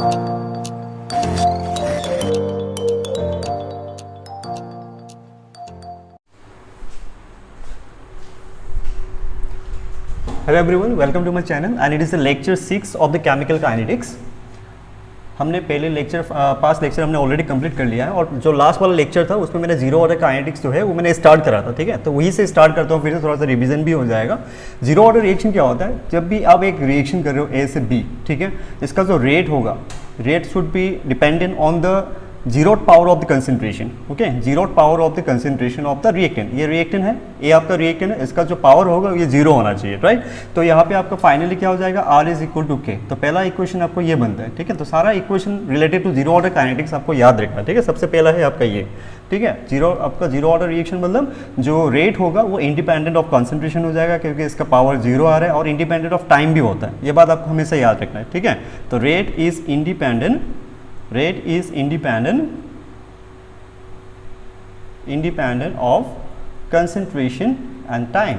Hello everyone, welcome to my channel and it is the lecture 6 of the chemical kinetics. हमने पहले lecture past lecture हमने already complete कर लिया है और जो लास्ट वाला लेक्चर था उसमें मैंने जीरो ऑर्डर काइनेटिक्स जो है वो मैंने स्टार्ट करा था। ठीक है, तो वहीं से स्टार्ट करता हूँ, फिर से थोड़ा सा रिवीजन भी हो जाएगा। जीरो ऑर्डर रिएक्शन क्या होता है? जब भी आप एक रिएक्शन कर रहे हो ए से बी, ठीक है, इसका जो रेट होगा, rate should be dependent on the zero power of the concentration. Okay, zero power of the concentration of the reactant. ये रिएक्टेंट है, ये आपका रिएक्टेंट है, इसका जो पावर होगा ये जीरो होना चाहिए, राइट। तो यहाँ पे आपका फाइनली क्या हो जाएगा, R is equal to K। तो पहला इक्वेशन आपको ये बनता है। ठीक है, तो सारा equation related to zero order kinetics आपको याद रखना है। ठीक है, सबसे पहला है आपका ये। ठीक है, आपका जीरो ऑर्डर रिएक्शन मतलब जो रेट होगा वो इंडिपेंडेंट ऑफ कंसंट्रेशन हो जाएगा, क्योंकि इसका पावर जीरो आ रहा है, और इंडिपेंडेंट ऑफ टाइम भी होता है। ये बात आपको हमेशा याद रखना है। ठीक है, तो rate is independent of concentration and time.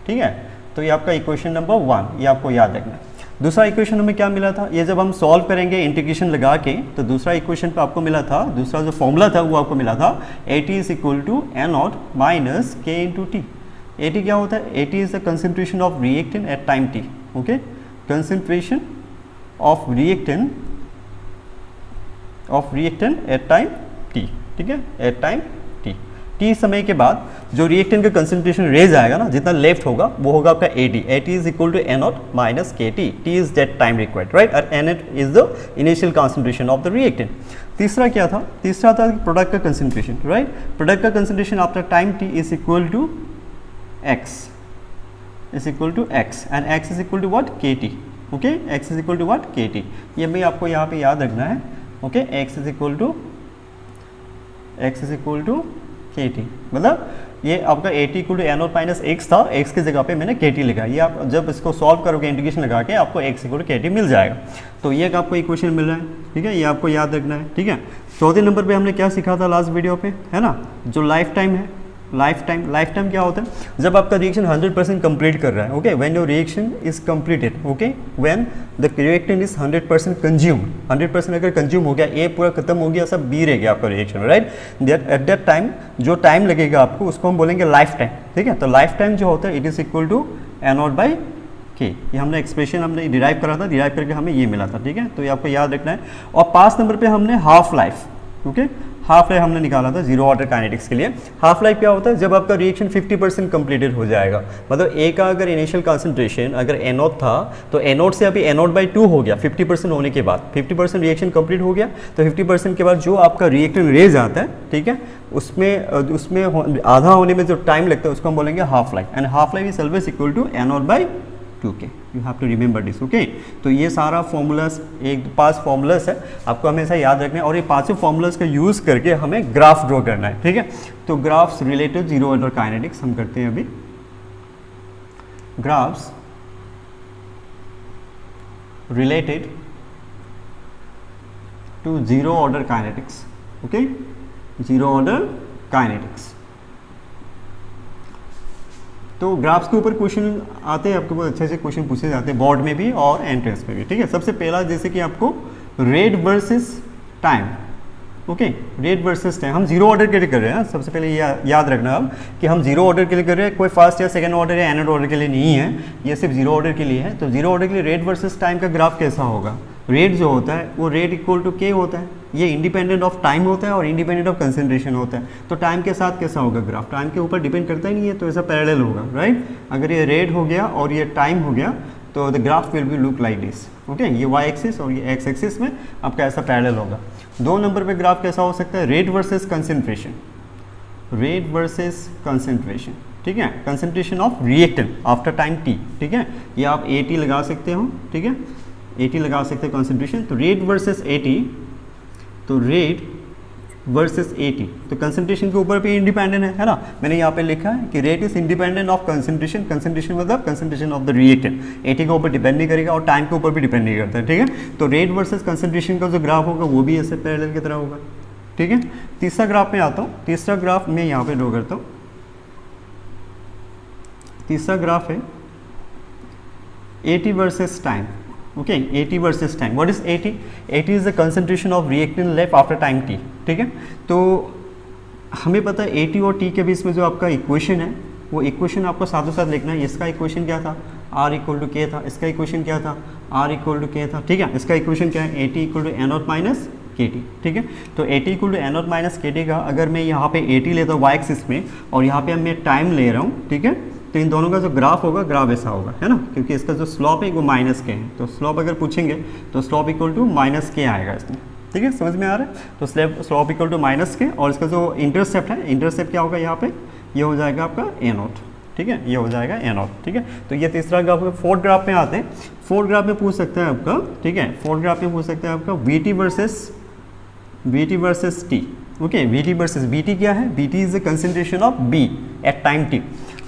ठीक है, तो ये आपका इक्वेशन नंबर 1, ये आपको याद रखना है। दूसरा इक्वेशन हमें क्या मिला था, ये जब हम सॉल्व करेंगे इंटीग्रेशन लगा के, तो दूसरा इक्वेशन पे आपको मिला था, दूसरा जो फॉर्मूला था वो आपको मिला था AT is equal to NO minus K into T. AT क्या होता है? AT is the concentration of reactant at time t। Okay, concentration of reactant at time t। ठीक है, एट टाइम t समय के बाद जो रिएक्टेंट का कंसंट्रेशन रह जाएगा ना, जितना लेफ्ट होगा वो होगा आपका AT is equal to NO minus KT। T is that time required, right, और NO is the initial concentration of the reactant. तीसरा क्या था? तीसरा था प्रोडक्ट का कंसंट्रेशन, राइट। प्रोडक्ट का concentration after time t is equal to x and x is equal to what? KT। Okay, x is equal to what? KT। ये भी आपको यहाँ पे याद रखना है। Okay, x is equal to KT, मतलब ये आपका AT equal to NO minus x था, x की जगह पे मैंने KT लिखा। ये आप जब इसको सॉल्व करोगे इंटीग्रेशन लगा के, आपको x इक्वल टू KT मिल जाएगा। तो ये आपको इक्वेशन मिल रहा है। ठीक है, ये आपको याद रखना है। ठीक है, चौथे नंबर पे हमने क्या सीखा था लास्ट वीडियो पे, है ना, जो लाइफ टाइम है। लाइफ टाइम क्या होता है? जब आपका रिएक्शन 100% कंप्लीट कर रहा है। Okay, when your reaction is completed, okay, when the reactant is 100% consumed. 100% अगर कंज्यूम हो गया, ए पूरा खत्म हो गया, सब बी रह गया आपका reaction, right. At that time जो टाइम लगेगा आपको, उसको हम बोलेंगे लाइफ टाइम। ठीक है, तो लाइफ टाइम जो होता है it is equal to NO by K। ये हमने एक्सप्रेशन हमने डिराइव करा था, डिराइव करके हमें ये मिला था। ठीक है, तो ये आपको याद रखना है। और 5 नंबर पे हमने half life, okay, half life हमने निकाला था जीरो ऑर्डर काइनेटिक्स के लिए। हाफ लाइफ क्या होता है? जब आपका रिएक्शन 50% कंप्लीटेड हो जाएगा, मतलब ए का अगर इनिशियल कंसंट्रेशन अगर NO था, तो NO से अभी NO/2 हो गया 50% होने के बाद। 50% रिएक्शन कंप्लीट हो गया, तो 50% के बाद जो आपका रिएक्टेंट रह जाता है, ठीक है, उसमें आधा होने में जो टाइम लगता है उसको हम बोलेंगे half life. And half life is always equal to NO/2K। You have to remember this. Okay, तो ये सारा फॉर्मूलाज, एक 5 फॉर्मूलाज है, आपको हमेशा याद रखना है। और ये 5 फॉर्मूलाज का यूज़ करके हमें ग्राफ ड्रॉ करना है। ठीक है, तो graphs related zero order kinetics हम करते हैं अभी। Graphs related to zero order kinetics. Okay, zero order kinetics. तो ग्राफ्स के ऊपर क्वेश्चन आते हैं, आपके बहुत अच्छे से क्वेश्चन पूछे जाते हैं बोर्ड में भी और एंट्रेंस में भी। ठीक है, सबसे पहला जैसे कि आपको rate versus time. Okay, rate versus time हम जीरो ऑर्डर के लिए कर रहे हैं। सबसे पहले ये याद रखना अब कि हम जीरो ऑर्डर के लिए कर रहे हैं, कोई फर्स्ट या सेकंड ऑर्डर या एनड ऑर्डर के लिए नहीं है, ये सिर्फ जीरो ऑर्डर के लिए है। तो जीरो ऑर्डर के लिए रेट वर्सेस टाइम का ग्राफ कैसा होगा? रेट जो होता है वो रेट इक्वल टू K होता है। ये इंडिपेंडेंट ऑफ टाइम होता है और इंडिपेंडेंट ऑफ कंसंट्रेशन होता है। तो टाइम के साथ कैसा होगा ग्राफ? टाइम के ऊपर डिपेंड करता ही नहीं है, तो ऐसा पैरेलल होगा, राइट। अगर ये रेट हो गया और ये टाइम हो गया, तो the graph will be look like this. Okay, ये y एक्सिस और ये x एक्सिस में आपका ऐसा पैरेलल होगा। 2 नंबर पे ग्राफ कैसा हो सकता है? Rate versus concentration. Rate versus concentration, ठीक है, concentration of reactant after time t। ठीक है, ये आप AT लगा सकते हो। ठीक है, AT लगा सकते हैं कंसंट्रेशन। तो रेट वर्सेस AT, तो रेट वर्सेस AT, तो कंसंट्रेशन के ऊपर भी इंडिपेंडेंट है ना। मैंने यहाँ पे लिखा है कि rate is independent of concentration. Concentration मतलब concentration of the reactant. AT के ऊपर डिपेंड नहीं करेगा और टाइम के ऊपर भी डिपेंड नहीं करता है। ठीक है, तो रेट वर्सेस कंसंट्रेशन का जो ग्राफ होगा वो भी ऐसे पैरेलल की तरह होगा। ठीक है, तीसरा ग्राफ में आता हूँ। तीसरा ग्राफ मैं यहाँ पे ड्रॉ करता हूँ। तीसरा ग्राफ है AT versus time. Okay, AT versus time. What is AT? AT is the concentration of reactant left after time t. ठीक है, तो हमें पता है AT और T के बीच में जो आपका इक्वेशन है वो इक्वेशन आपको साथों साथ लिखना है. इसका इक्वेशन क्या था? R इक्वल टू K था. इसका इक्वेशन क्या था? R इक्वल टू K था. ठीक है, इसका इक्वेशन क्या है? AT equal to N0 minus KT. ठीक है, तो AT equal to N0 minus KT का अगर मैं यहाँ पे AT लेता हूँ y एक्सिस में और यहाँ पे मैं टाइम ले रहा हूँ, ठीक है, तो इन दोनों का जो ग्राफ होगा ग्राफ ऐसा होगा, है ना, क्योंकि इसका जो स्लॉप है वो माइनस के है. तो स्लॉप अगर पूछेंगे तो स्लॉप इक्वल टू माइनस के आएगा इसमें. ठीक है, समझ में आ रहा है? तो स्लॉप इक्वल टू माइनस के और इसका जो इंटरसेप्ट है, इंटरसेप्ट क्या होगा यहाँ पे? ये हो जाएगा आपका A0. ठीक है, ये हो जाएगा A0. ठीक है, तो ये तीसरा ग्राफ. फोर्थ ग्राफ में आते हैं. फोर्थ ग्राफ में पूछ सकते हैं आपका, ठीक है, फोर्थ ग्राफ में पूछ सकते हैं आपका VT versus T. Okay, VT versus BT क्या है? BT is the concentration of B at time T.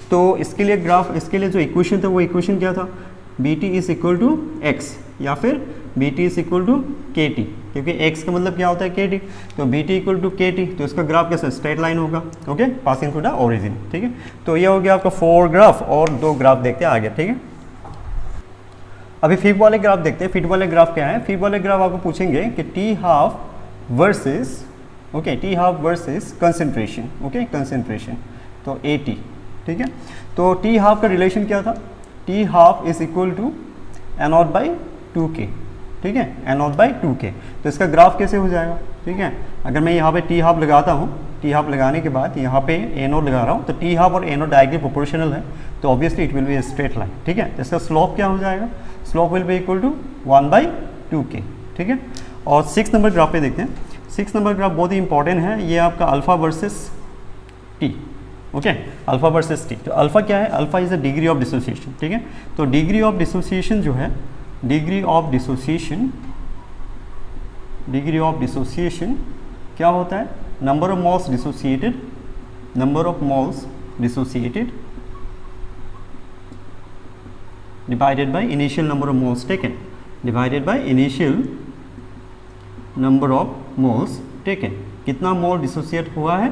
तो इसके लिए ग्राफ, इसके लिए जो इक्वेशन था वो इक्वेशन क्या था? BT is equal to x या फिर BT is equal to KT, क्योंकि x का मतलब क्या होता है? KT. तो BT इक्वल टू KT, तो इसका ग्राफ कैसा? स्ट्रेट लाइन होगा. Okay, passing to the origin. ठीक है, तो ये हो गया आपका 4 ग्राफ और 2 ग्राफ देखते हैं आगे. ठीक है, अभी फिफ्थ वाले ग्राफ देखते हैं. फिफ्थ वाले ग्राफ क्या है? फिफ्थ वाले ग्राफ आपको पूछेंगे कि T half versus, okay, T half versus concentration. Okay, concentration, तो AT. ठीक है, तो T हाफ का रिलेशन क्या था? T half is equal to N0 by 2K. ठीक है, N0 बाई 2K. तो इसका ग्राफ कैसे हो जाएगा? ठीक है, अगर मैं यहाँ पे T हाफ लगाता हूँ, T हाफ लगाने के बाद यहाँ पे A0 लगा रहा हूँ, तो T हाफ और A0 डायरेक्टली प्रोपोर्शनल है, तो obviously it will be a straight line. ठीक है, तो इसका स्लोप क्या हो जाएगा? Slope will be equal to 1 by 2K. ठीक है, और 6 नंबर ग्राफ पे देखते हैं. 6 नंबर ग्राफ बहुत ही इंपॉर्टेंट है. ये आपका alpha versus T. Okay, alpha versus T. तो अल्फा क्या है? Alpha is the degree of dissociation. ठीक है, तो डिग्री ऑफ डिसोसिएशन जो है, डिग्री ऑफ डिसोसिएशन क्या होता है? Number of moles dissociated, number of moles dissociated divided by initial number of moles taken, divided by initial number of moles taken. कितना मोल dissociate हुआ है,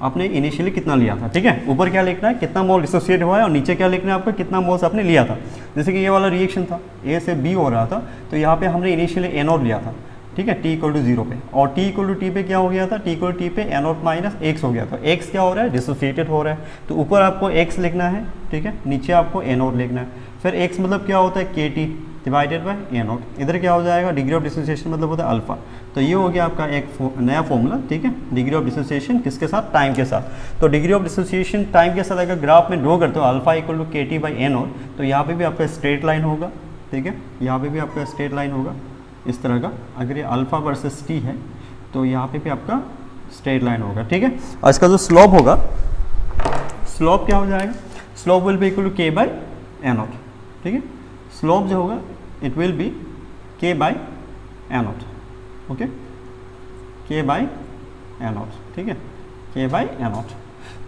आपने इनिशियली कितना लिया था. ठीक है, ऊपर क्या लिखना है? कितना मोल डिसोसिएट हुआ है, और नीचे क्या लिखना है आपका? कितना मोल्स आपने लिया था. जैसे कि ये वाला रिएक्शन था, A से B हो रहा था, तो यहाँ पे हमने इनिशियली A0 लिया था. ठीक है, T इक्वल टू 0 पे, और T इक्वल टू T पे क्या हो गया था? T इक्वल टू T पे N0 माइनस x हो गया था. x क्या हो रहा है? डिसोसिएटेड हो रहा है. तो ऊपर आपको x लिखना है, ठीक है, नीचे आपको A0 लिखना है. फिर x मतलब क्या होता है? KT divided by A0. इधर क्या हो जाएगा? डिग्री ऑफ डिसोसिएशन मतलब होता है अल्फा. तो ये हो गया आपका एक नया फॉर्मूला. ठीक है, डिग्री ऑफ डिसोसिएशन किसके साथ? टाइम के साथ. तो डिग्री ऑफ डिसोसिएशन टाइम के साथ अगर ग्राफ में ड्रॉ करते हो alpha equal to KT by A0, तो यहाँ पे भी आपका स्ट्रेट लाइन होगा. ठीक है, यहाँ पे भी आपका स्ट्रेट लाइन होगा इस तरह का. अगर ये अल्फा वर्सेस T है तो यहाँ पे भी आपका स्ट्रेट लाइन होगा. ठीक है, और इसका जो स्लोप होगा, स्लोप क्या हो जाएगा? Slope will be equal to K by A0. ठीक है, स्लोप जो होगा it will be K by A0. Okay, K by A0. ठीक है, K बाई A0.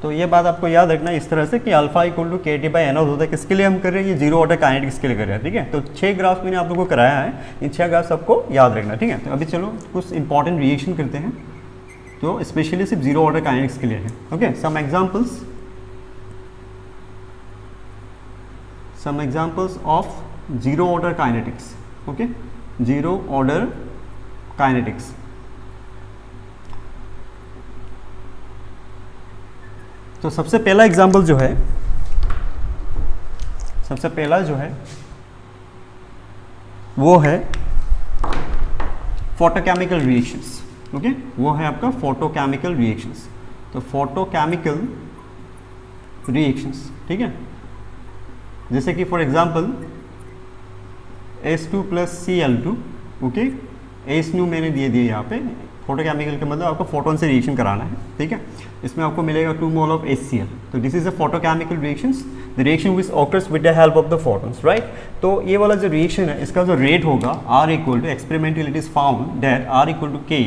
तो ये बात आपको याद रखना है इस तरह से कि alpha equal to KT by A0 होता है. किसके लिए हम कर रहे हैं? ये जीरो ऑर्डर काइनेटिक्स के लिए कर रहे हैं. ठीक है, तो 6 ग्राफ मैंने आप लोगों को कराया है, इन 6 ग्राफ सबको याद रखना. ठीक है, तो अभी चलो कुछ इंपॉर्टेंट रिएक्शन करते हैं जो स्पेशली सिर्फ जीरो ऑर्डर काइनेटिक्स के लिए है. Okay, some examples of zero order kinetics. Okay, zero order kinetics. तो सबसे पहला एग्जाम्पल जो है, वो है फोटोकेमिकल रिएक्शंस. ओके, वो है आपका फोटोकेमिकल रिएक्शंस. तो फोटोकेमिकल रिएक्शंस, ठीक है, जैसे कि for example H2 plus Cl2. Okay, H मैंने दिए यहाँ पे. फोटोकेमिकल का मतलब आपको फोटोन से रिएक्शन कराना है. ठीक है, इसमें आपको मिलेगा 2 मोल ऑफ HCl. तो this is a photochemical reactions, the reaction which occurs with the help of the photons. Right, तो ये वाला जो रिएक्शन है इसका जो रेट होगा R equal to, experimentally it is found that R equal to K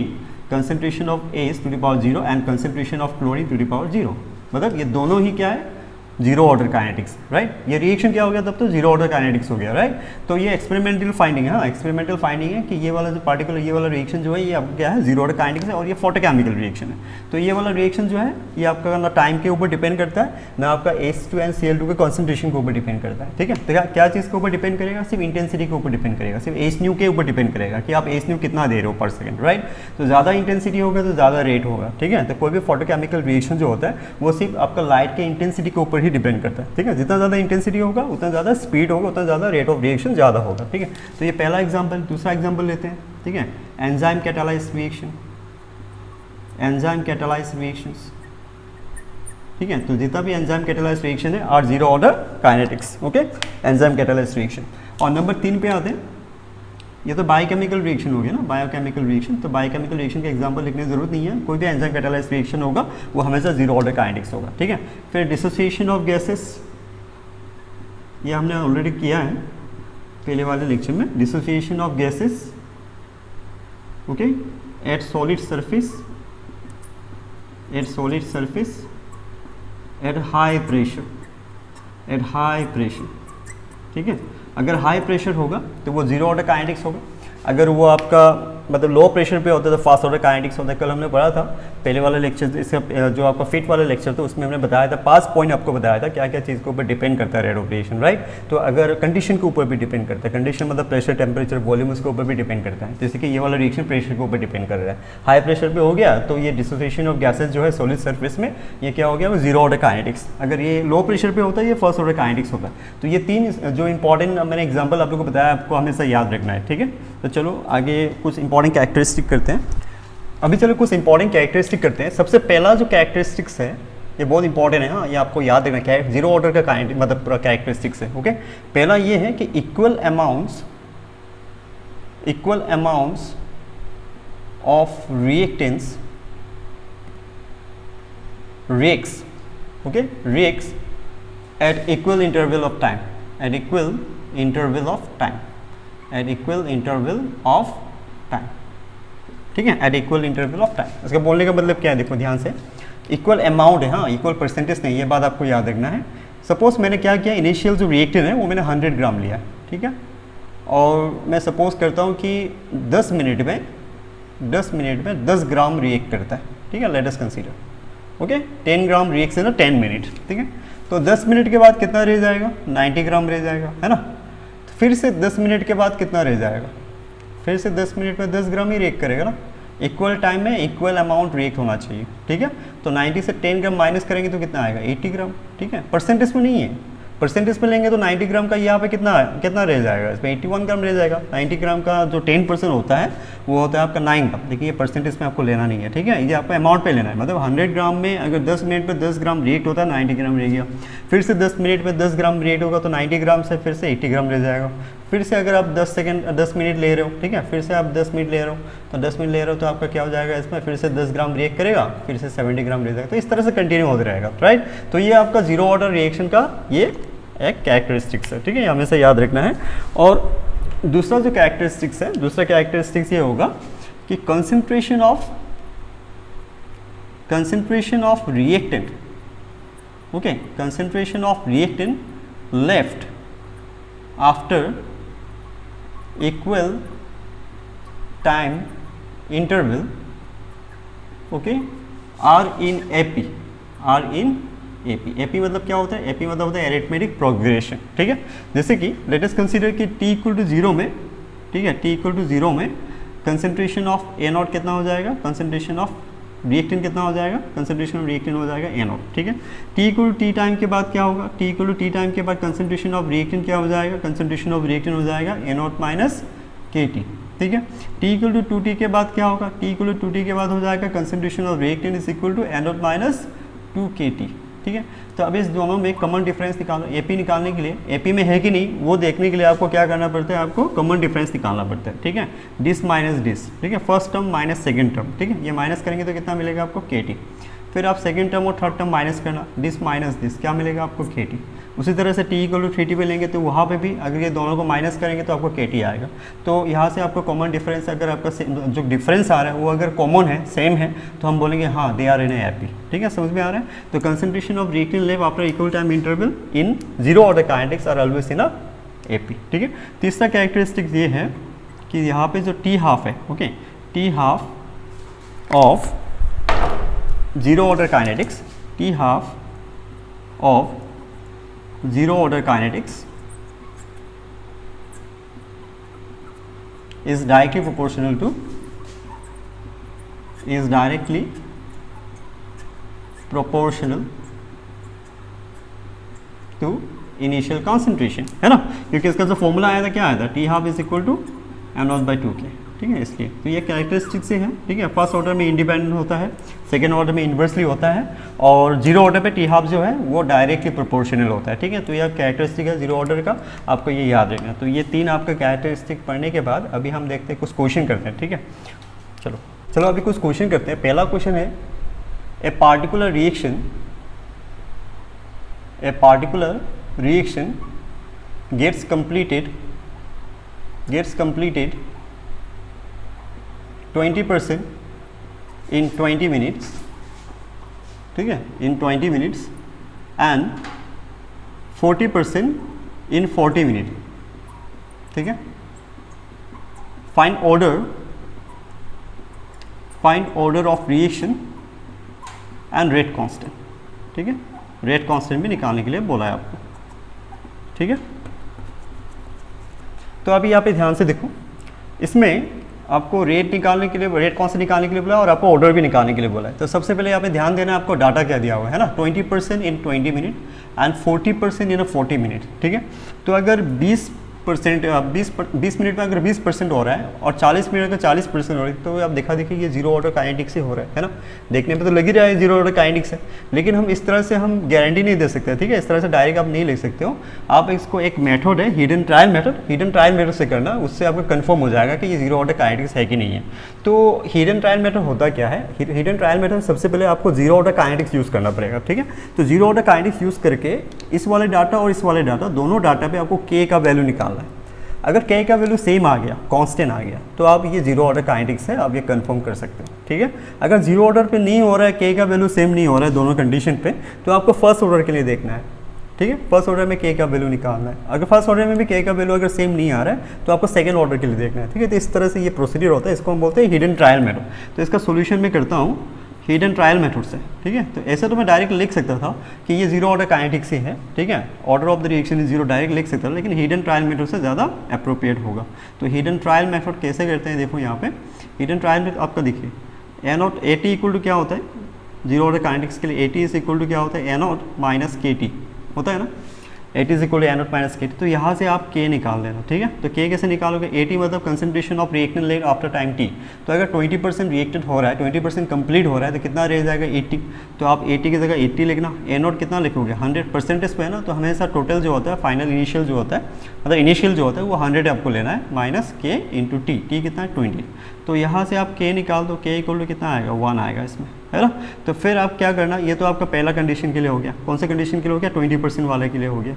concentration of H to the power 0 and concentration of chlorine to the power 0. मतलब ये दोनों ही क्या है? Zero order kinetics, right. ये रिएक्शन क्या हो गया तब तो जीरो ऑर्डर काइनेटिक्स हो गया, राइट। तो ये एक्सपेरिमेंटल फाइंडिंग है, हाँ एक्सपेरिमेंटल फाइंडिंग है कि ये वाला जो पार्टिकुलर ये वाला रिएक्शन जो है ये आपका क्या है, जीरो ऑर्डर काइनेटिक्स है और ये फोटोकेमिकल रिएक्शन है। तो ये वाला रिएक्शन जो है ये आपका ना टाइम के ऊपर डिपेंड करता है ना आपका H2NCl2 के कॉन्सेंट्रेशन के ऊपर डिपेंड करता है, ठीक है। तो क्या चीज़ के ऊपर डिपेंड करेगा, सिर्फ इंटेंसिटी के ऊपर डिपेंड करेगा, सिर्फ Hν के ऊपर डिपेंड करेगा कि आप Hν कितना दे रहे हो पर सेकंड, राइट। तो ज़्यादा इंटेंसिटी होगा तो ज़्यादा रेट होगा, ठीक है। तो कोई भी फोटोकेमिकल रिएक्शन जो होता है वो सिर्फ आपका लाइट के इंटेंसिटी के ऊपर ही डिपेंड करता है, ठीक है। जितना ज़्यादा इंटेंसिटी होगा उतना ज़्यादा स्पीड होगा, उतना ज़्यादा रेट ऑफ रिएक्शन ज़्यादा होगा, ठीक है। तो ये पहला एग्जांपल। दूसरा एग्जांपल लेते हैं, ठीक है। Enzyme catalysed reaction, enzyme catalysed reactions, ठीक है। तो जितना भी एंजाइम कैटालाइज्ड रिएक्शन है are zero order kinetics, okay, enzyme catalysed reaction. और नंबर 3 पे आते हैं, ये तो बायोकेमिकल रिएक्शन हो गया ना, बायोकेमिकल रिएक्शन। तो बायोकेमिकल रिएक्शन का एग्जांपल लिखने की जरूरत नहीं है, कोई भी एंजाइम कैटालाइज्ड रिएक्शन होगा वो हमेशा जीरो ऑर्डर काइनेटिक्स होगा, ठीक है। फिर डिसोसिएशन ऑफ गैसेस, ये हमने ऑलरेडी किया है पहले वाले लेक्चर में, dissociation of gases, okay, at solid surface, at solid surface at high pressure, at high pressure, ठीक है। अगर हाई प्रेशर होगा तो वो जीरो ऑर्डर काइनेटिक्स होगा, अगर वो आपका मतलब लो प्रेशर पे होता है तो फास्ट ऑर्डर काइनेटिक्स होता है। कल हमने पढ़ा था पहले वाले लेक्चर, इसका जो आपका फिट वाला लेक्चर था उसमें हमने बताया था 5 पॉइंट आपको बताया था क्या क्या चीज़ के ऊपर डिपेंड करता है रेट ऑफ रिएक्शन, राइट। तो अगर कंडीशन के ऊपर भी डिपेंड करता है, कंडीशन मतलब प्रेशर, टेम्परेचर, वॉल्यूम, उसके ऊपर भी डिपेंड करता है। जैसे कि ये वाला रिएक्शन प्रेशर के ऊपर डिपेंड कर रहा है, हाई प्रेशर पे हो गया तो ये डिसोसिएशन ऑफ गैसेज जो है सॉलिड सर्फेस में ये क्या हो गया, वो जीरो ऑर्डर काइनेटिक्स। अगर ये लो प्रेशर पे होता है ये फर्स्ट ऑर्डर काइनेटिक्स होता है। तो ये 3 जो इंपॉर्टेंट मैंने एग्जाम्पल आप लोगों को बताया आपको हमेशा याद रखना है, ठीक है। तो चलो आगे कुछ इंपॉर्टेंट कैरेक्टरिस्टिक करते हैं। अभी चलो कुछ इंपॉर्टेंट कैरेक्टरिस्टिक करते हैं। सबसे पहला जो कैरेक्टरिस्टिक्स है ये बहुत इंपॉर्टेंट है, हाँ ये आपको याद रखना क्या है, जीरो ऑर्डर का मतलब कैरेक्टरिस्टिक्स है, ओके। पहला ये है कि equal amounts of reactants reacts, okay, reacts at equal interval of time, at equal interval of time, at equal interval of time, ठीक है, at equal interval of time. इसका बोलने का मतलब क्या है, देखो ध्यान से, इक्वल अमाउंट है, हाँ इक्वल परसेंटेज नहीं, ये बात आपको याद रखना है। सपोज मैंने क्या किया, इनिशियल जो रिएक्टेंट है वो मैंने 100 ग्राम लिया, ठीक है, और मैं सपोज करता हूँ कि 10 मिनट में 10 ग्राम रिएक्ट करता है, ठीक है, लेट अस कंसीडर, ओके। 10 ग्राम रिएक्ट है ना 10 मिनट, ठीक है। तो 10 मिनट के बाद कितना रह जाएगा, 90 ग्राम रह जाएगा, है ना। तो फिर से 10 मिनट के बाद कितना रह जाएगा, फिर से 10 मिनट में 10 ग्राम ही रिएक्ट करेगा ना। इक्वल टाइम में इक्वल अमाउंट रिएक्ट होना चाहिए, ठीक है। तो 90 से 10 ग्राम माइनस करेंगे तो कितना आएगा, 80 ग्राम, ठीक है। परसेंटेज में नहीं है, परसेंटेज में लेंगे तो 90 ग्राम का यहाँ पे कितना रह जाएगा, इसमें 81 ग्राम रह जाएगा। 90 ग्राम का जो 10% होता है वो होता है आपका 9 ग्राम, देखिए ये परसेंटेज में आपको लेना नहीं है, ठीक है। ये आपको अमाउंट पे लेना है, मतलब 100 ग्राम में अगर 10 मिनट पे 10 ग्राम रिएक्ट होता है 90 ग्राम रह गया, फिर से 10 मिनट पे 10 ग्राम रिएक्ट होगा तो 90 ग्राम से फिर से 80 ग्राम रह जाएगा। फिर से अगर आप 10 मिनट ले रहे हो, ठीक है, फिर से आप 10 मिनट ले रहे हो तो 10 मिनट ले रहे हो तो आपका क्या हो जाएगा, इसमें फिर से 10 ग्राम रिएक्ट करेगा, फिर से 70 ग्राम रह जाएगा। तो इस तरह से कंटिन्यू होता रहेगा, राइट। तो ये आपका जीरो ऑर्डर रिएक्शन का ये एक कैरेक्टरिस्टिक्स है, ठीक है, हमेशा याद रखना है। और दूसरा जो कैरेक्टरिस्टिक्स है, दूसरा कैरेक्टरिस्टिक्स ये होगा कि concentration of reactant, okay, concentration of reactant left after equal time interval, okay, are in AP मतलब क्या होता है, एपी मतलब होता है एरिथमेटिक प्रोग्रेशन, ठीक है। जैसे कि लेट अस कंसीडर कि t इक्वल टू 0 में, ठीक है, t इक्वल टू 0 में कंसंट्रेशन ऑफ ए नॉट कितना हो जाएगा, कंसंट्रेशन ऑफ रिएक्टेंट कितना हो जाएगा, कंसंट्रेशन ऑफ रिएक्टेंट हो जाएगा ए नॉट, ठीक है। t equal to T time के बाद क्या होगा, t equal to T time के बाद कंसंट्रेशन ऑफ रिएक्टेंट क्या हो जाएगा, कंसंट्रेशन ऑफ रिएक्टेंट हो जाएगा ए नॉट माइनस के टी, ठीक है। t इक्वल टू 2t के बाद क्या होगा, t इक्वल टू 2t के बाद हो जाएगा concentration of reactant is equal to A not minus 2kt, ठीक है। तो अब इस दोनों में कॉमन डिफरेंस निकालो, एपी निकालने के लिए, एपी में है कि नहीं वो देखने के लिए आपको क्या करना पड़ता है, आपको कॉमन डिफरेंस निकालना पड़ता है, ठीक है। डिस माइनस डिस, ठीक है, first term minus second term, ठीक है, ये माइनस करेंगे तो कितना मिलेगा आपको, kt। फिर आप सेकंड टर्म और थर्ड टर्म माइनस करना, डिस माइनस डिस क्या मिलेगा आपको, kt। उसी तरह से t इक्वल टू 3t पे लेंगे तो वहाँ पे भी अगर ये दोनों को माइनस करेंगे तो आपको kt आएगा। तो यहाँ से आपको कॉमन डिफरेंस, अगर आपका जो डिफरेंस आ रहा है वो अगर कॉमन है, सेम है, तो हम बोलेंगे हाँ दे आर इन एपी। ठीक है, समझ में आ रहा है। तो concentration of reactant level after equal time interval in zero order kinetics are always in a AP. ठीक है, तीसरा कैरेक्टरिस्टिक ये है कि यहाँ पे जो टी हाफ है, okay, T half of zero order kinetics, T half of zero order kinetics is directly proportional to initial concentration, है ना, क्योंकि इसका जो फॉर्मूला आया था क्या आया था, T half is equal to m0/2k। ठीक है, इसलिए तो ये कैरेक्टरिस्टिक से है। ठीक है, फर्स्ट ऑर्डर में इंडिपेंडेंट होता है, सेकेंड ऑर्डर में इन्वर्सली होता है, और जीरो ऑर्डर पे टी हाफ जो है वो डायरेक्टली प्रोपोर्शनल होता है। ठीक है, तो यह कैरेक्टरिस्टिक है जीरो ऑर्डर का, आपको ये याद रखना। तो ये तीन आपका कैरेक्टरिस्टिक पढ़ने के बाद अभी हम देखते हैं, कुछ क्वेश्चन करते हैं। ठीक है, चलो अभी कुछ क्वेश्चन करते हैं। पहला क्वेश्चन है, a particular reaction gets completed 20% in 20 minutes, ठीक है, in 20 minutes and 40% in 40 minutes। ठीक है, find order of reaction and rate constant। ठीक है, रेट कांस्टेंट भी निकालने के लिए बोला है आपको। ठीक है, तो अभी यहाँ पे ध्यान से देखो, इसमें आपको रेट निकालने के लिए, रेट कांस्टेंट निकालने के लिए बोला है और आपको ऑर्डर भी निकालने के लिए बोला है। तो सबसे पहले यहाँ पे ध्यान देना है, आपको डाटा क्या दिया हुआ है ना, 20% इन 20 मिनट एंड 40% इन 40 मिनट। ठीक है, तो अगर 20 मिनट में अगर 20% हो रहा है और 40 मिनट का 40% हो रहा है, तो आप देखा देखिए ये जीरो ऑर्डर काइनेटिक्स से हो रहा है ना, देखने में तो लग ही रहा है जीरो ऑर्डर काइनेटिक्स है, लेकिन हम इस तरह से हम गारंटी नहीं दे सकते। ठीक है, इस तरह से डायरेक्ट आप नहीं लिख सकते हो, आप इसको एक मेथड है हिडन ट्रायल मेथड से करना, उससे आपको कंफर्म हो जाएगा कि ये जीरो ऑर्डर काइनेटिक्स है कि नहीं है। तो हिडन ट्रायल मेथड होता क्या है, हिडन ट्रायल मेथड सबसे पहले आपको जीरो ऑर्डर काइनेटिक्स यूज़ करना पड़ेगा। ठीक है, तो जीरो ऑर्डर काइनेटिक्स यूज़ करके इस वाले डाटा और इस वाले डाटा, दोनों डाटा पे आपको के का वैल्यू निकालना है। अगर के का वैल्यू सेम आ गया, कांस्टेंट आ गया, तो आप ये जीरो ऑर्डर काइनेटिक्स है, आप ये कंफर्म कर सकते हो। ठीक है, अगर जीरो ऑर्डर पे नहीं हो रहा है, के का वैल्यू सेम नहीं हो रहा है दोनों कंडीशन पे, तो आपको फर्स्ट ऑर्डर के लिए देखना है। ठीक है, फर्स्ट ऑर्डर में के का वैल्यू निकालना है। अगर फर्स्ट ऑर्डर में भी के का वैल्यू अगर सेम नहीं आ रहा है, तो आपको सेकंड ऑर्डर के लिए देखना है। ठीक है, तो इस तरह से ये प्रोसीजर होता है, इसको हम बोलते हैं हिडन ट्रायल मेथड। तो इसका सोल्यूशन मैं करता हूँ हिडन ट्रायल मेथड से। ठीक है, तो ऐसे तो मैं डायरेक्ट लिख सकता था कि ये जीरो ऑर्डर काइनेटिक्स से है। ठीक है, order of the reaction is zero, direct लिख सकता था, लेकिन हिडन ट्रायल मेथड से ज़्यादा अप्रोप्रिएट होगा। तो हिडन ट्रायल मेथड कैसे करते हैं, देखो यहाँ पे हिडन ट्रायल मेथड आपका देखिए, A naught A T equal to क्या होता है, जीरो ऑर्डर काइनेटिक्स के लिए A T is equal to क्या होता है, A not minus K T होता है ना, A T is equal to A not minus K T. तो यहाँ से आप के निकाल देना। ठीक है, तो के कैसे निकालोगे, ए टी मतलब concentration of reactant level after time T. तो अगर 20% रिएक्टेंट हो रहा है, 20% कंप्लीट हो रहा है, तो कितना रह जाएगा 80। तो आप 80 की जगह 80 लिखना। ए नॉट कितना लिखोगे, 100% पे है ना, तो हमेशा टोटल जो होता है, फाइनल इनिशियल जो होता है, मतलब इनिशियल जो होता है वो 100 आपको लेना है, माइनस के इंटू टी, टी कितना है 20। तो यहाँ से आप के निकाल दो, के इक्वल टू कितना आएगा 1 आएगा इसमें, है ना। तो फिर आप क्या करना, ये तो आपका पहला कंडीशन के लिए हो गया। कौन से कंडीशन के लिए हो गया, 20% वाले के लिए हो गया।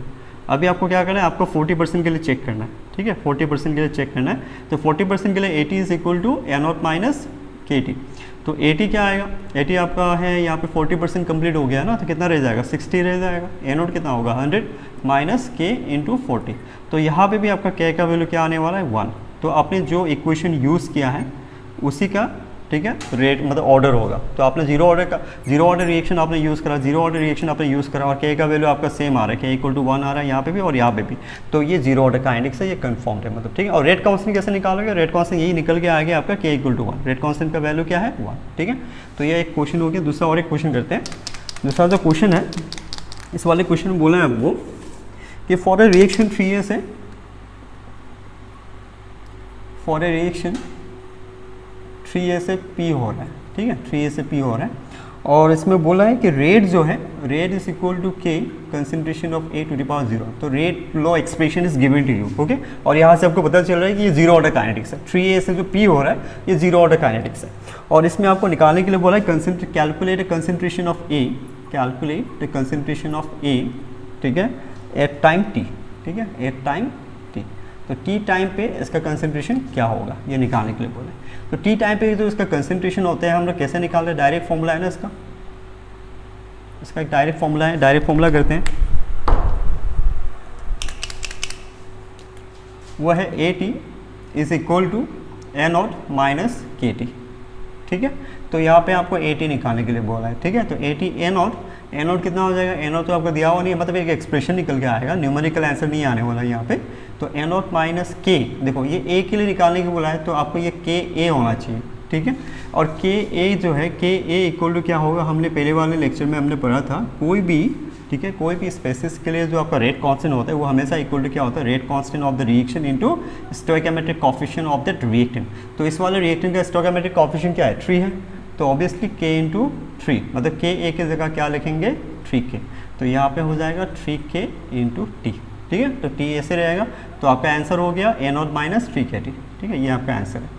अभी आपको क्या करना है, आपको 40% के लिए चेक करना है। ठीक है, 40% के लिए चेक करना है। तो 40% के लिए 80 is equal to A not minus K T. तो 80 क्या आएगा, 80 आपका है यहाँ पे 40% कंप्लीट हो गया ना, तो कितना रह जाएगा 60 रह जाएगा। ए नॉट कितना होगा 100 माइनस के इंटू 40। तो यहाँ पे भी आपका के का वैल्यू क्या आने वाला है 1। तो आपने जो इक्वेशन यूज़ किया है उसी का, ठीक है, रेट मतलब ऑर्डर होगा। तो आपने जीरो ऑर्डर रिएक्शन आपने यूज़ करा, और के का वैल्यू आपका सेम आ रहा है, के इक्वल टू 1 आ रहा है यहाँ पे भी और यहाँ पे भी। तो ये जीरो ऑर्डर काइनेटिक्स है, ये कंफर्म है मतलब। ठीक है, और रेट कांस्टेंट कैसे निकालोगे, रेट कांस्टेंट यही निकल के आ गया आपका के इक्वल टू 1। रेट कांस्टेंट का वैल्यू क्या है 1। ठीक है, तो ये एक क्वेश्चन हो गया। दूसरा और एक क्वेश्चन करते हैं। दूसरा जो क्वेश्चन है, इस वाले क्वेश्चन में बोला है आपको कि फॉर ए रिएक्शन 3A से, फॉर ए रिएक्शन 3A से P हो रहा है। ठीक है, 3A से P हो रहा है, और इसमें बोला है कि रेट जो है, rate is equal to K concentration of A to the power 0। तो rate law expression is given to you. Okay, और यहाँ से आपको पता चल रहा है कि ये जीरो ऑर्डर काइनेटिक्स है। 3A से जो P हो रहा है ये जीरो ऑर्डर काइनेटिक्स है, और इसमें आपको निकालने के लिए बोला है calculate concentration of A, calculate the concentration of A, ठीक है, एट टाइम टी, ठीक है, एट टाइम टी। तो टी टाइम पे इसका कंसंट्रेशन क्या होगा ये निकालने के लिए बोले। तो टी टाइम पे जो इसका कंसंट्रेशन होता है हम लोग कैसे निकाल रहे हैं, डायरेक्ट फॉर्मूला है ना इसका एक डायरेक्ट फॉर्मूला है, डायरेक्ट फॉर्मूला करते हैं, वो है A T is equal to A not minus K T, ठीक है। तो यहाँ पे आपको ए टी निकालने के लिए बोला है, ठीक है। तो ए टी ए नॉट कितना हो जाएगा, ए नॉट तो आपको दिया हुआ नहीं है, मतलब एक एक्सप्रेशन निकल के आएगा, न्यूमेरिकल आंसर नहीं आने वाला यहाँ पे। तो ए नॉट माइनस के, देखो ये ए के लिए निकालने के बोला है तो आपको ये के ए होना चाहिए, ठीक है। और के ए जो है, के ए इक्वल टू क्या होगा, हमने पहले वाले लेक्चर में हमने पढ़ा था, कोई भी, ठीक है, कोई भी स्पेसिस के लिए जो आपका रेट कांस्टेंट होता है वो हमेशा इक्वल टू क्या होता है, rate constant of the reaction into stoichiometric coefficient of that reactant. तो इस वाले रिएक्टेंट का स्टोइकोमेट्रिक कोएफिशिएंट क्या है, 3 है। तो ऑब्वियसली k इंटू 3, मतलब के ए की जगह क्या लिखेंगे, 3k। तो यहाँ पे हो जाएगा 3k इंटू टी, ठीक है। तो टी ऐसे रहेगा, तो आपका आंसर हो गया ए नॉट माइनस 3k टी, ठीक है, ये आपका आंसर है,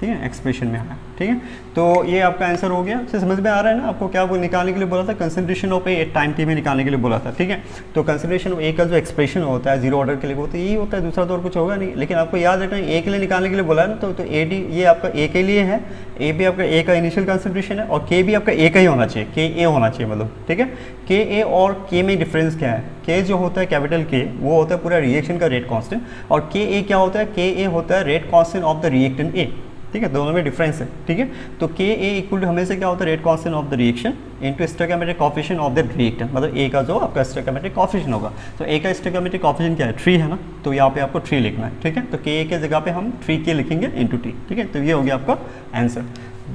ठीक है, एक्सप्रेशन में आया, ठीक है। तो ये आपका आंसर हो गया, तो समझ में आ रहा है ना आपको, क्या वो निकालने के लिए बोला था, concentration of A at time T में निकालने के लिए बोला था, ठीक है। तो कंसंट्रेशन ऑफ ए का जो एक्सप्रेशन होता है जीरो ऑर्डर के लिए वो तो यही होता है, दूसरा तो और कुछ होगा नहीं। लेकिन आपको याद रखना है ए के लिए निकालने के लिए बोला है ना, तो ए डी ये आपका ए के लिए है, ए भी आपका ए का इनिशियल कंसंट्रेशन है, और के भी आपका ए का ही होना चाहिए, के ए होना चाहिए, मतलब, ठीक है। के ए और के में डिफरेंस क्या है, के जो होता है कैपिटल के वो होता है पूरा रिएक्शन का रेट कांस्टेंट, और के ए क्या होता है, के ए होता है rate constant of the reactant A, ठीक है, दोनों में डिफरेंस है, ठीक है। तो के ए इक्वल टू हमेशा क्या होता है, rate constant of the reaction into stoichiometric coefficient of the reactant, मतलब ए का जो आपका स्टोइकोमेट्रिक कोएफिशिएंट होगा। तो ए का स्टोइकोमेट्रिक कोएफिशिएंट क्या है, 3 है ना, तो यहाँ पे आपको 3 लिखना है, ठीक है। तो के ए के जगह पे हम 3k लिखेंगे इंटू टी, ठीक है। तो ये हो गया आपका आंसर।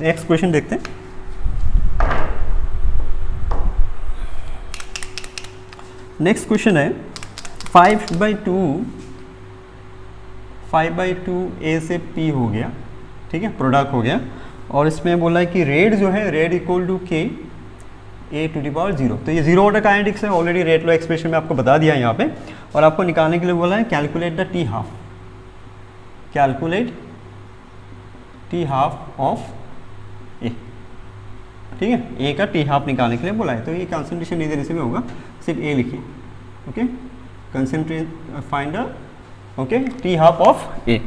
नेक्स्ट क्वेश्चन देखते हैं। नेक्स्ट क्वेश्चन है 5/2 ए से पी हो गया, ठीक है, प्रोडक्ट हो गया, और इसमें बोला है कि रेट जो है, रेट इक्वल टू के ए टू द पावर 0। तो ये जीरो ऑर्डर काइनेटिक्स है, ऑलरेडी रेट लॉ एक्सप्रेशन में आपको बता दिया यहाँ पे। और आपको निकालने के लिए बोला है calculate the T half, calculate T half of A, ठीक है, ए का टी हाफ निकालने के लिए बोला है। तो ये कंसंट्रेशन इधर इसी में होगा, सिर्फ ए लिखिए, okay, concentrate find the, okay, T half of A.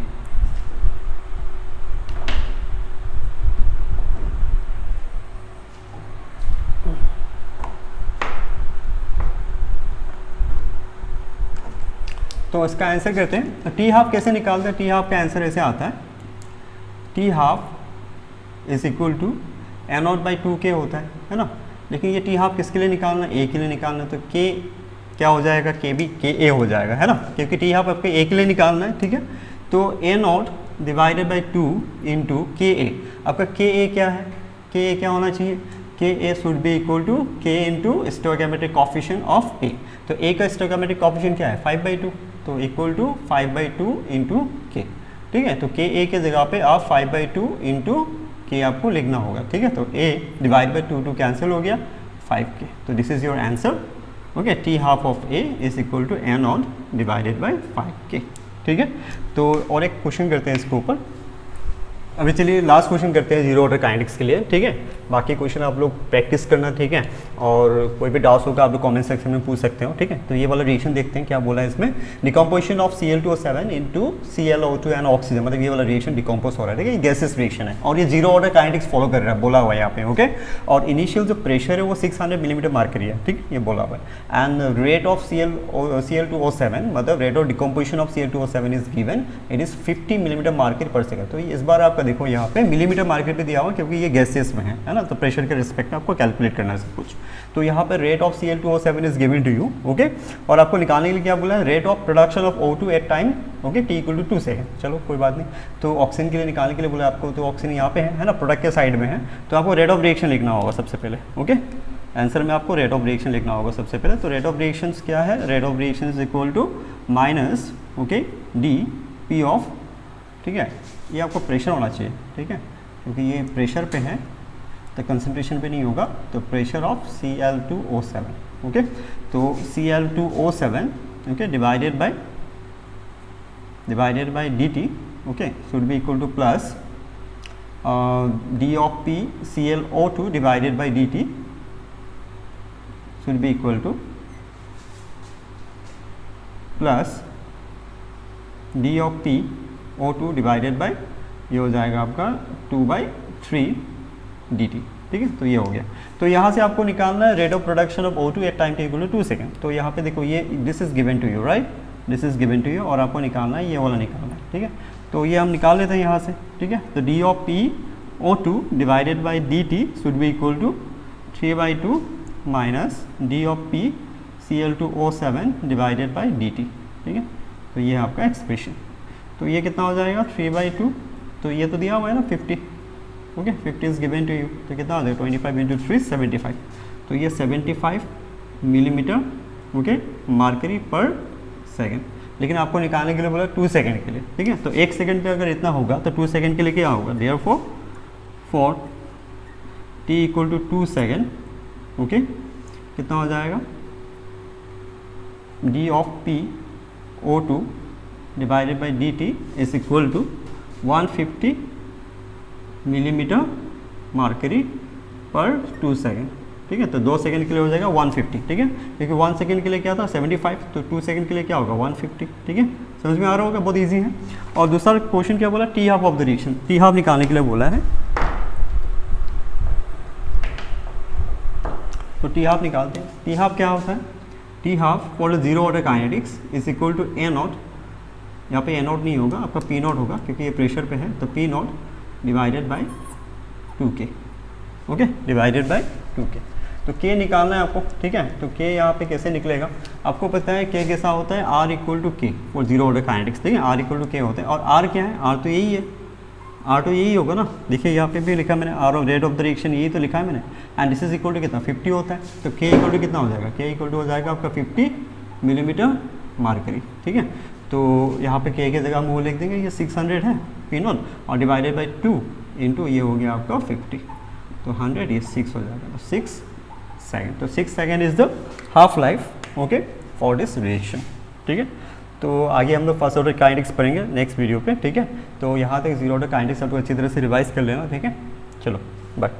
तो इसका आंसर करते हैं। तो टी हाफ कैसे निकालते हैं, टी हाफ का आंसर ऐसे आता है, T half is equal to A not by 2k होता है ना। लेकिन ये टी हाफ किसके लिए निकालना, ए के लिए निकालना, तो के क्या हो जाएगा, के भी के ए हो जाएगा, है ना, क्योंकि टी हाफ आपके ए के लिए निकालना है, ठीक है। तो ए नॉट डिवाइडेड बाई 2 इंटू के ए, आपका के ए क्या है, के ए क्या होना चाहिए, के ए शुड बी इक्वल टू के into stoichiometric coefficient of A. तो ए का स्टोइकोमेट्रिक कोएफिशिएंट क्या है, 5/2, तो इक्वल टू 5/2 इंटू के, ठीक है। तो के ए के जगह पे आप 5/2 इंटू के आपको लिखना होगा, ठीक है। तो ए डिवाइड बाई 2 कैंसिल हो गया, 5k। तो this is your answer, okay. T half of A is equal to A not divided by 5k, ठीक है। तो और एक क्वेश्चन करते हैं इसके ऊपर। अभी चलिए लास्ट क्वेश्चन करते हैं जीरो ऑर्डर काइनेटिक्स के लिए, ठीक है। बाकी क्वेश्चन आप लोग प्रैक्टिस करना, ठीक है। और कोई भी डाउट्स होगा आप लोग कमेंट सेक्शन में पूछ सकते हो, ठीक है। तो ये वाला रिएक्शन देखते हैं क्या बोला है इसमें, decomposition of Cl2O7 into ClO2 and oxygen, मतलब ये वाला रिएक्शन डिकम्पोज हो रहा है, ठीक है, ये गैसेस रिएक्शन है, और ये जीरो ऑर्डर काइनेटिक्स फॉलो कर रहा है, बोला हुआ है यहाँ पे, ओके। और इनिशियल जो प्रेशर है वो 600 मिलीमीटर मार्करी है, ठीक, ये बोला हुआ है। एंड रेट ऑफ Cl2O7, मतलब rate of decomposition of Cl2O7 is given, it is 50 millimetre mercury पर सेकंड। तो इस बार आपका देखो यहाँ पे मिलीमीटर मार्केट पे दिया हुआ, क्योंकि ये गैसेस में है ना, तो प्रेशर के रिस्पेक्ट में आपको कैलकुलेट करना है सब कुछ। तो यहाँ पे rate of Cl2O7 is given to you, okay. और आपको निकालने के लिए क्या बोला है, rate of production of O2 at time, okay, t equal to 2 second. चलो कोई बात नहीं। तो ऑक्सीजन के लिए निकालने के लिए बोला आपको, तो ऑक्सीजन यहाँ पे है ना, प्रोडक्ट के साइड में है, तो आपको रेट ऑफ रिएक्शन लिखना होगा सबसे पहले, ओके। आंसर में आपको रेट ऑफ रिएक्शन लिखना होगा सबसे पहले। तो रेट ऑफ रिएक्शन क्या है, rate of reaction is equal to minus, okay, D P of, ठीक है। ये आपको प्रेशर होना चाहिए, ठीक है, क्योंकि ये प्रेशर पे है तो कंसंट्रेशन पे नहीं होगा। तो प्रेशर ऑफ Cl2O7, ओके। तो Cl2O7, okay, divided by dt, okay, should be equal two plus d of P ClO2 divided by dt should be equal two plus D of P O2 divided by ये हो जाएगा आपका 2/3 dt, ठीक है। तो ये हो गया। तो यहाँ से आपको निकालना है rate of production of O2 at time table 2 second. तो यहाँ पे देखो ये this is given to you, right, this is given to you, और आपको निकालना है ये वाला निकालना है, ठीक है। तो ये हम निकाल लेते हैं यहाँ से, ठीक है। तो D of P O2 divided by dt should be equal to 3/2 minus D of P Cl2O7 divided by dt, ठीक है। तो ये आपका एक्सप्रेशन। तो ये कितना हो जाएगा 3/2, तो ये तो दिया हुआ है ना 50, okay, 50 is given to you, तो कितना हो जाएगा 25 इंटू 3 75। तो ये 75 मिलीमीटर, ओके, मार्करी पर सेकेंड। लेकिन आपको निकालने के लिए बोला 2 सेकेंड के लिए, ठीक है। तो 1 सेकेंड पे अगर इतना होगा तो 2 सेकेंड के लिए क्या होगा, therefore for t equal to 2 second, okay, कितना हो जाएगा d of p O2 divided by dt is equal to 150 millimetre mercury पर 2 सेकेंड, ठीक है। तो 2 सेकेंड के लिए हो जाएगा 150, ठीक है, क्योंकि 1 सेकेंड के लिए क्या था 75, तो 2 सेकेंड के लिए क्या होगा 150, ठीक है। समझ में आ रहा होगा, बहुत इजी है। और दूसरा क्वेश्चन क्या बोला, T half of the reaction, T half निकालने के लिए बोला है। तो टी हाफ निकालते हैं। टी हाफ क्या होता है, T half for the zero order kinetics is equal to A not, यहाँ पे ए नॉट नहीं होगा, आपका पी नॉट होगा क्योंकि ये प्रेशर पे है, तो P not divided by 2k, okay, divided by 2k। तो k निकालना है आपको, ठीक है। तो k यहाँ पे कैसे निकलेगा, आपको पता है k कैसा होता है, r इक्वल टू के फॉर जीरो ऑर्डर काइनेटिक्स, ठीक है, r इक्वल टू के होता है। और r क्या है, r तो यही है, r तो यही होगा ना, देखिए यहाँ पे भी लिखा मैंने, r of rate of the reaction यही तो लिखा है मैंने, and this is equal to कितना 50 होता है। तो k इक्वल टू कितना हो जाएगा, k इक्वल टू हो जाएगा आपका 50 मिलीमीटर मार्करी, ठीक है। तो यहाँ पे k की जगह हम वो लिख देंगे, ये 600 है पी नॉट, और डिवाइडेड बाई 2 इंटू ये हो गया आपका 50, तो 100 ये 6 हो जाएगा, तो 6 सेकेंड। तो 6 second is the half life, okay, for this reaction, ठीक है। तो आगे हम लोग फर्स्ट ऑर्डर काइनेटिक्स पढ़ेंगे नेक्स्ट वीडियो पे, ठीक है। तो यहाँ तक जीरो ऑर्डर काइनेटिक्स आपको अच्छी तरह से रिवाइज कर लेना, ठीक है। चलो बाय।